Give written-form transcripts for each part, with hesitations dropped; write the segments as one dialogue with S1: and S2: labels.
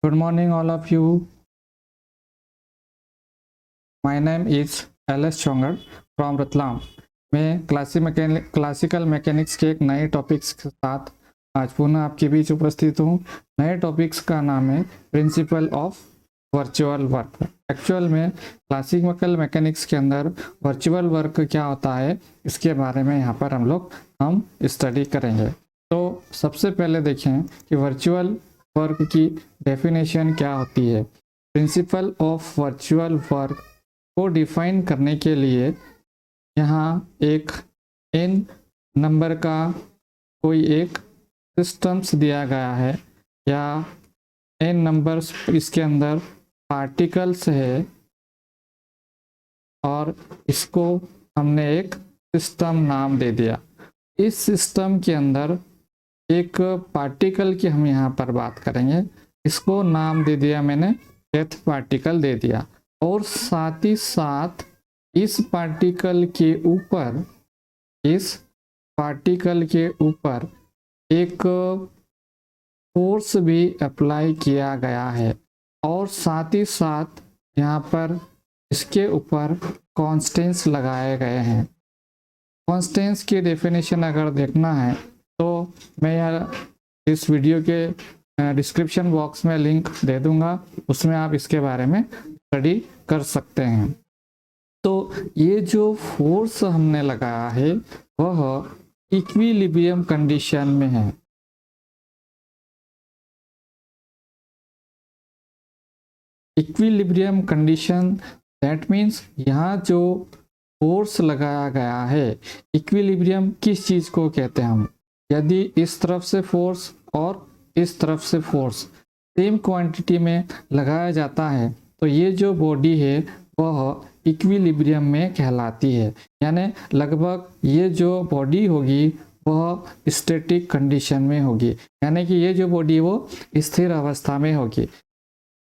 S1: Good morning, all of you. My name is LS Chongad from Ratlam. मैं classical mechanics के एक नए टॉपिक्स के साथ आज पुनः आपके बीच उपस्थित हूँ। नए टॉपिक्स का नाम है principal of virtual work. Actual में क्लासिकल मैकेनिक्स के अंदर वर्चुअल वर्क क्या होता है, इसके बारे में यहाँ पर हम स्टडी करेंगे। तो सबसे पहले देखें कि वर्चुअल वर्क की डेफिनेशन क्या होती है। प्रिंसिपल ऑफ वर्चुअल वर्क को डिफाइन करने के लिए यहाँ एक n नंबर का कोई एक सिस्टम्स दिया गया है या n नंबर्स इसके अंदर पार्टिकल्स है और इसको हमने एक सिस्टम नाम दे दिया। इस सिस्टम के अंदर एक पार्टिकल की हम यहाँ पर बात करेंगे, इसको नाम दे दिया मैंने, kth पार्टिकल दे दिया। और साथ ही साथ इस पार्टिकल के ऊपर एक फोर्स भी अप्लाई किया गया है और साथ ही साथ यहाँ पर इसके ऊपर कॉन्स्टेंट्स लगाए गए हैं। कॉन्स्टेंट्स की डेफिनेशन अगर देखना है तो मैं यार इस वीडियो के डिस्क्रिप्शन बॉक्स में लिंक दे दूंगा, उसमें आप इसके बारे में स्टडी कर सकते हैं। तो ये जो फोर्स हमने लगाया है वह इक्विलिब्रियम कंडीशन में है। इक्विलिब्रियम कंडीशन दैट मीन्स यहाँ जो फोर्स लगाया गया है, इक्विलिब्रियम किस चीज़ को कहते हैं हम, यदि इस तरफ से फोर्स और इस तरफ से फोर्स सेम क्वांटिटी में लगाया जाता है तो ये जो बॉडी है वह इक्विलिब्रियम में कहलाती है। यानी लगभग ये जो बॉडी होगी वह स्टैटिक कंडीशन में होगी, यानी कि ये जो बॉडी है वो स्थिर अवस्था में होगी।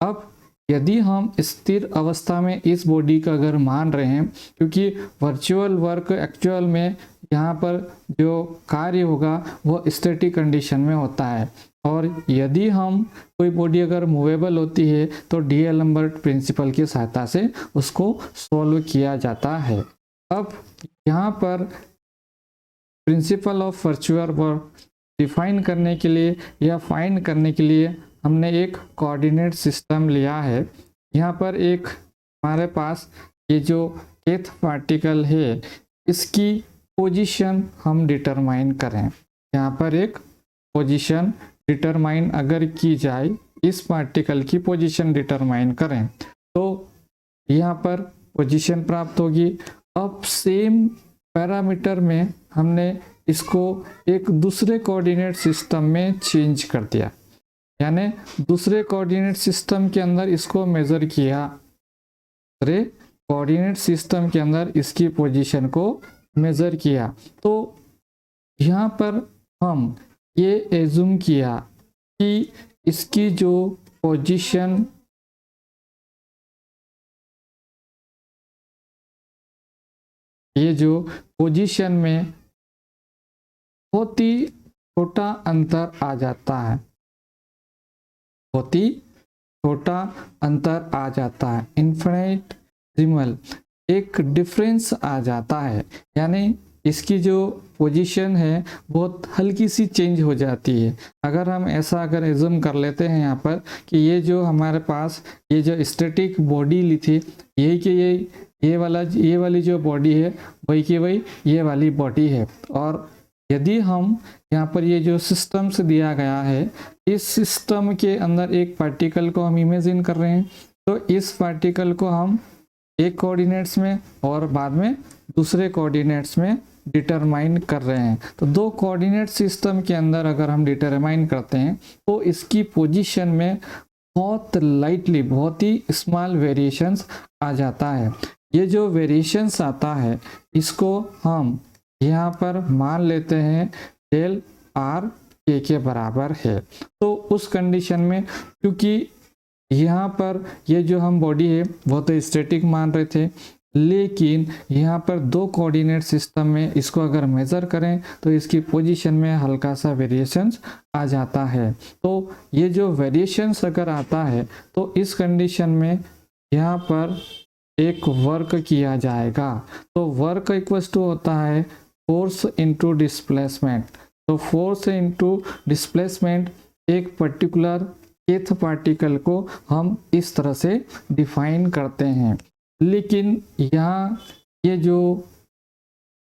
S1: अब यदि हम स्थिर अवस्था में इस बॉडी का अगर मान रहे हैं, क्योंकि वर्चुअल वर्क एक्चुअल में यहाँ पर जो कार्य होगा वह स्टैटिक कंडीशन में होता है, और यदि हम कोई बॉडी अगर मूवेबल होती है तो डीएलम्बर्ट प्रिंसिपल की सहायता से उसको सॉल्व किया जाता है। अब यहाँ पर principal of virtual work define करने के लिए या फाइंड करने के लिए हमने एक कोऑर्डिनेट सिस्टम लिया है। यहाँ पर एक हमारे पास ये जो kth पार्टिकल है इसकी पोजीशन हम डिटरमाइन करें। यहाँ पर एक पोजीशन डिटरमाइन अगर की जाए, इस पार्टिकल की पोजीशन डिटरमाइन करें तो यहाँ पर पोजीशन प्राप्त होगी। अब सेम पैरामीटर में हमने इसको एक दूसरे कोऑर्डिनेट सिस्टम में चेंज कर दिया, यानी दूसरे कोऑर्डिनेट सिस्टम के अंदर इसको मेजर किया, दूसरे कोऑर्डिनेट सिस्टम के अंदर इसकी पोजीशन को मेजर किया। तो यहाँ पर हम ये एज्यूम किया कि इसकी जो पोजीशन में बहुत ही छोटा अंतर आ जाता है, बहुत ही छोटा अंतर आ जाता है, इन्फिनिटेसिमल एक डिफरेंस आ जाता है, यानी इसकी जो पोजीशन है बहुत हल्की सी चेंज हो जाती है। अगर हम ऐसा एज्यूम कर लेते हैं यहाँ पर कि ये जो हमारे पास ये जो स्टैटिक बॉडी ली थी, यही कि ये वाली जो बॉडी है वही की वही ये वाली बॉडी है, और यदि हम यहाँ पर ये जो सिस्टम से दिया गया है, इस सिस्टम के अंदर एक पार्टिकल को हम इमेजिन कर रहे हैं, तो इस पार्टिकल को हम एक कोऑर्डिनेट्स में और बाद में दूसरे कोऑर्डिनेट्स में डिटरमाइन कर रहे हैं। तो दो कोऑर्डिनेट सिस्टम के अंदर अगर हम डिटरमाइन करते हैं तो इसकी पोजीशन में बहुत लाइटली, बहुत ही स्मॉल वेरिएशंस आ जाता है। ये जो वेरिएशंस आता है इसको हम यहाँ पर मान लेते हैं डेल आर के बराबर है। तो उस कंडीशन में, क्योंकि यहाँ पर ये जो हम बॉडी है वो तो स्टैटिक मान रहे थे, लेकिन यहाँ पर दो कोऑर्डिनेट सिस्टम में इसको अगर मेज़र करें तो इसकी पोजीशन में हल्का सा वेरिएशंस आ जाता है। तो ये जो वेरिएशंस अगर आता है तो इस कंडीशन में यहाँ पर एक वर्क किया जाएगा। तो वर्क इक्वल्स टू होता है फोर्स इनटू डिस्प्लेसमेंट। तो फोर्स इनटू डिस्प्लेसमेंट एक पर्टिकुलर kth पार्टिकल को हम इस तरह से डिफाइन करते हैं। लेकिन यहाँ ये जो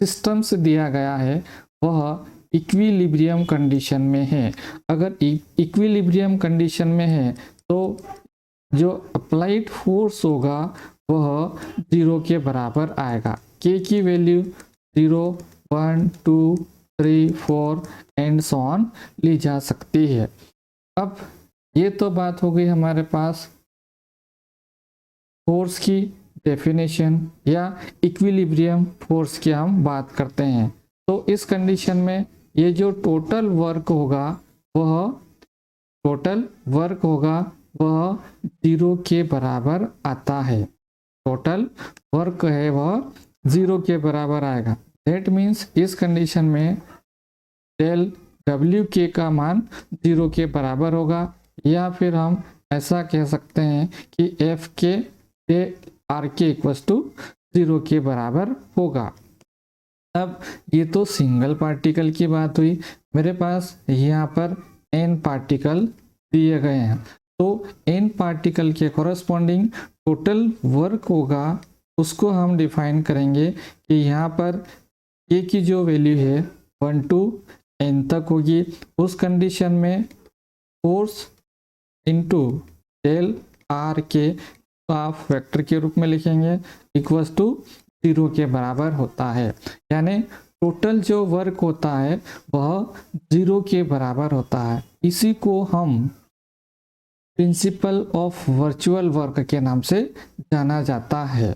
S1: सिस्टम से दिया गया है वह इक्विलिब्रियम कंडीशन में है। अगर इक्विलिब्रियम कंडीशन में है तो जो अप्लाइड फोर्स होगा वह 0 के बराबर आएगा। के की वैल्यू 0, 1, 2, 3, 4 एंड सो ऑन ली जा सकती है। अब ये तो बात हो गई हमारे पास फोर्स की डेफिनेशन या इक्विलिब्रियम फोर्स की हम बात करते हैं। तो इस कंडीशन में ये जो टोटल वर्क होगा वह 0 के बराबर आता है। टोटल वर्क है वह 0 के बराबर आएगा। दैट मीन्स इस कंडीशन में डेल डब्ल्यू के का मान 0 के बराबर होगा, या फिर हम ऐसा कह सकते हैं कि एफ के आर के इक्वल्स टू 0 के बराबर होगा। अब ये तो सिंगल पार्टिकल की बात हुई। मेरे पास यहाँ पर n पार्टिकल दिए गए हैं, तो n पार्टिकल के कॉरस्पॉन्डिंग टोटल वर्क होगा उसको हम डिफाइन करेंगे कि यहाँ पर a की जो वैल्यू है 1 to n तक होगी। उस कंडीशन में फोर्स इनटू डेल आर के आप वेक्टर के रूप में लिखेंगे इक्वल्स टू 0 के बराबर होता है। यानी टोटल जो वर्क होता है वह 0 के बराबर होता है। इसी को हम प्रिंसिपल ऑफ वर्चुअल वर्क के नाम से जाना जाता है,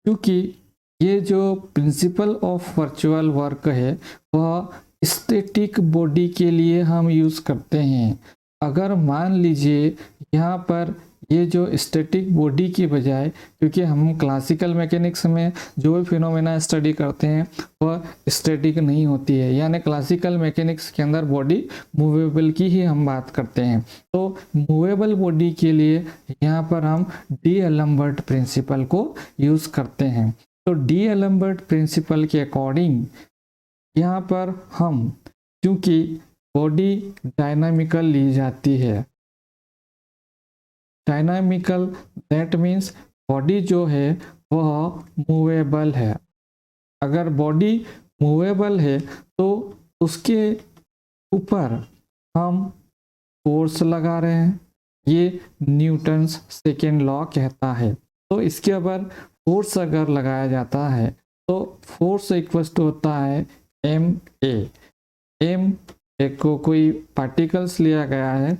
S1: क्योंकि ये जो प्रिंसिपल ऑफ वर्चुअल वर्क है वह स्टैटिक बॉडी के लिए हम यूज़ करते हैं। अगर मान लीजिए यहाँ पर ये जो स्टैटिक बॉडी की बजाय, क्योंकि हम क्लासिकल मैकेनिक्स में जो भी फिनोमेना स्टडी करते हैं वह स्टैटिक नहीं होती है, यानी क्लासिकल मैकेनिक्स के अंदर बॉडी मूवेबल की ही हम बात करते हैं। तो मूवेबल बॉडी के लिए यहाँ पर हम डी-एलम्बर्ट प्रिंसिपल को यूज़ करते हैं। तो डी-एलम्बर्ट प्रिंसिपल के अकॉर्डिंग यहाँ पर हम, क्योंकि बॉडी डायनामिकल ली जाती है, डायनामिकल दैट मीन्स बॉडी जो है वह मूवेबल है। अगर बॉडी मूवेबल है तो उसके ऊपर हम फोर्स लगा रहे हैं, ये न्यूटन्स सेकेंड लॉ कहता है। तो इसके ऊपर फोर्स अगर लगाया जाता है तो फोर्स इक्वल्स टू होता है एम ए को कोई पार्टिकल्स लिया गया है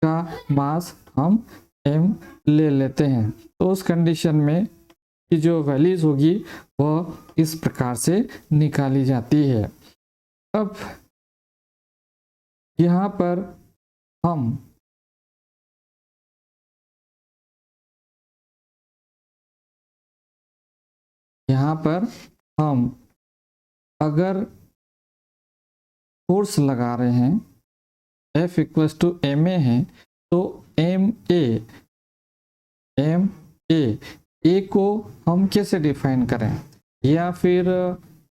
S1: का मास हम m ले लेते हैं। तो उस कंडीशन में कि जो वैल्यूज होगी वह इस प्रकार से निकाली जाती है। अब यहाँ पर हम अगर फोर्स लगा रहे हैं F equals to M A है, तो एम ए को हम कैसे डिफाइन करें, या फिर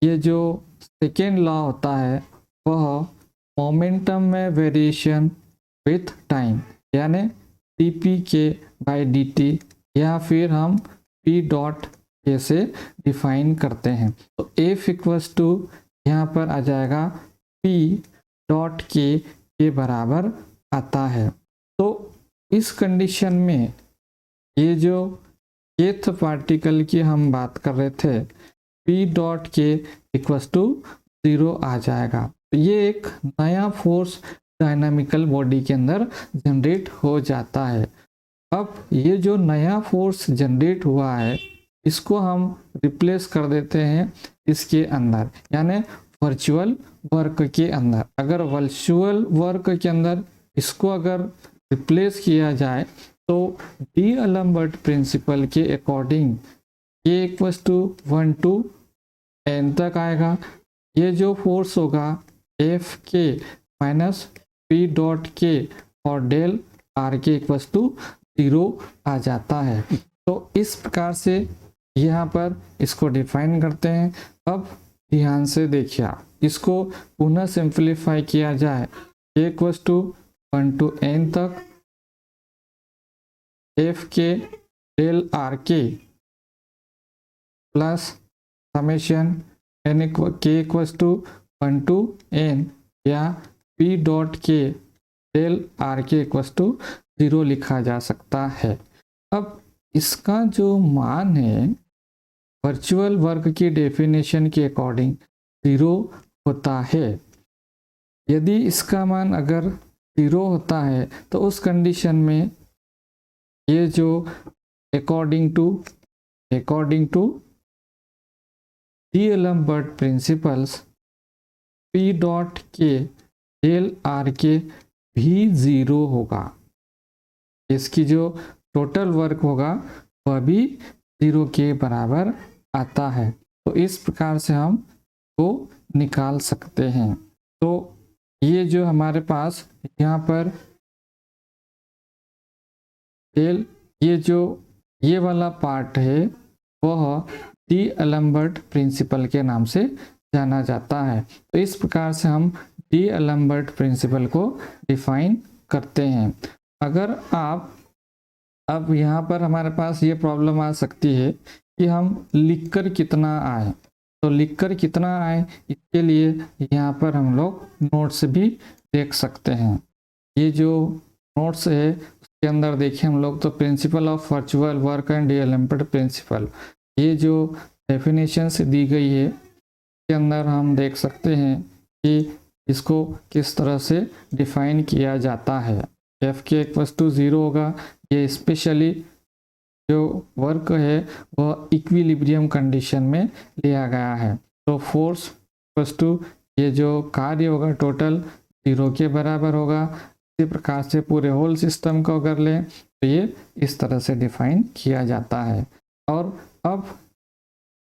S1: ये जो सेकेंड लॉ होता है वह मोमेंटम में वेरिएशन विथ टाइम, यानी dp के बाई dt, या फिर हम p डॉट के से डिफाइन करते हैं। तो F इक्वल्स टू यहाँ पर आ जाएगा p डॉट के बराबर आता है। तो इस कंडीशन में ये जो kth पार्टिकल की हम बात कर रहे थे p डॉट के इक्वल्स टू 0 आ जाएगा। तो ये एक नया फोर्स डायनामिकल बॉडी के अंदर जनरेट हो जाता है। अब ये जो नया फोर्स जनरेट हुआ है इसको हम रिप्लेस कर देते हैं इसके अंदर, यानी वर्चुअल वर्क के अंदर। अगर वर्चुअल वर्क के अंदर इसको अगर रिप्लेस किया जाए तो डी-एलम्बर्ट प्रिंसिपल के अकॉर्डिंग ये इक्वल्स टू 1 to n तक आएगा। ये जो फोर्स होगा एफ के माइनस पी डॉट के और डेल आर के इक्वल्स टू 0 आ जाता है। तो इस प्रकार से यहाँ पर इसको डिफाइन करते हैं। अब ध्यान से देखिए, इसको पुनः सिंप्लीफाई किया जाए, ए इक्वल्स टू 1 to n तक एफ के डेल आर के प्लस समेशन एन के इक्वल्स टू 1 to n या P dot K del R के इक्वल्स टू 0 लिखा जा सकता है। अब इसका जो मान है वर्चुअल वर्क की डेफिनेशन के अकॉर्डिंग 0 होता है। यदि इसका मान अगर 0 होता है तो उस कंडीशन में ये जो according to D'Alembert principles P dot K del R K भी 0 होगा। इसकी जो टोटल वर्क होगा वह भी 0 के बराबर आता है। तो इस प्रकार से हम को निकाल सकते हैं। तो ये जो हमारे पास यहाँ पर डेल ये वाला पार्ट है वह डीएलएम्बर्ट प्रिंसिपल के नाम से जाना जाता है। तो इस प्रकार से हम डीएलएम्बर्ट प्रिंसिपल को डिफाइन करते हैं। अगर आप अब यहाँ पर हमारे पास ये प्रॉब्लम आ सकती है कि हम लिखकर कितना आए, तो लिखकर कितना आए इसके लिए यहाँ पर हम लोग नोट्स भी देख सकते हैं। ये जो नोट्स है उसके अंदर देखिए हम लोग तो principle of virtual work and D'Alembert principle, ये जो डेफिनेशन से दी गई है इसके अंदर हम देख सकते हैं कि इसको किस तरह से डिफाइन किया जाता है। एफ के इक्वल्स टू 0 होगा। ये स्पेशली जो वर्क है वह इक्विलिब्रियम कंडीशन में लिया गया है। तो फोर्स इक्वल्स टू ये जो कार्य होगा टोटल 0 के बराबर होगा। इसी प्रकार से पूरे होल सिस्टम को अगर लें तो ये इस तरह से डिफाइन किया जाता है। और अब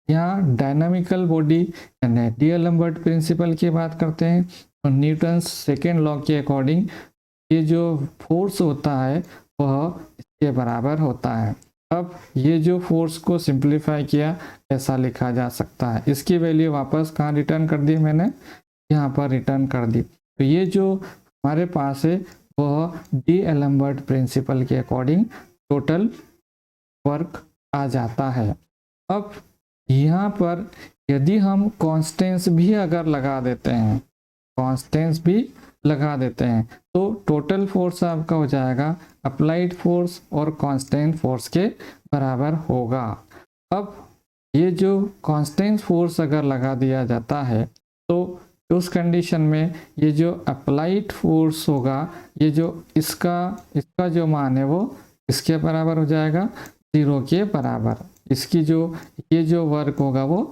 S1: यहाँ डायनामिकल बॉडी यानी डीएलएम्बर्ट प्रिंसिपल की बात करते हैं। तो न्यूटन्स सेकेंड लॉ के अकॉर्डिंग ये जो फोर्स होता है वह इसके बराबर होता है। अब ये जो फोर्स को सिंप्लीफाई किया ऐसा लिखा जा सकता है। इसकी वैल्यू वापस कहाँ रिटर्न कर दी, मैंने यहाँ पर रिटर्न कर दी। तो ये जो हमारे पास है वह डीएलएम्बर्ट प्रिंसिपल के अकॉर्डिंग टोटल वर्क आ जाता है। अब यहाँ पर यदि हम कांस्टेंट्स भी अगर लगा देते हैं, तो टोटल फोर्स आपका हो जाएगा अप्लाइड फोर्स और कांस्टेंट फोर्स के बराबर होगा। अब ये जो कांस्टेंट फोर्स अगर लगा दिया जाता है तो उस कंडीशन में ये जो अप्लाइड फोर्स होगा, ये जो इसका जो मान है वो इसके बराबर हो जाएगा 0 के बराबर। इसकी जो ये जो वर्क होगा वो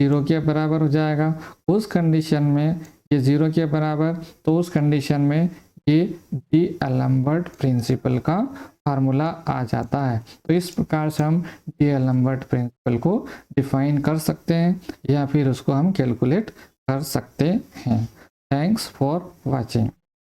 S1: 0 के बराबर हो जाएगा। उस कंडीशन में ये 0 के बराबर, तो उस कंडीशन में ये डीएलएम्बर्ट प्रिंसिपल का फार्मूला आ जाता है। तो इस प्रकार से हम डीएलएम्बर्ट प्रिंसिपल को डिफाइन कर सकते हैं या फिर उसको हम कैलकुलेट कर सकते हैं। Thanks for watching.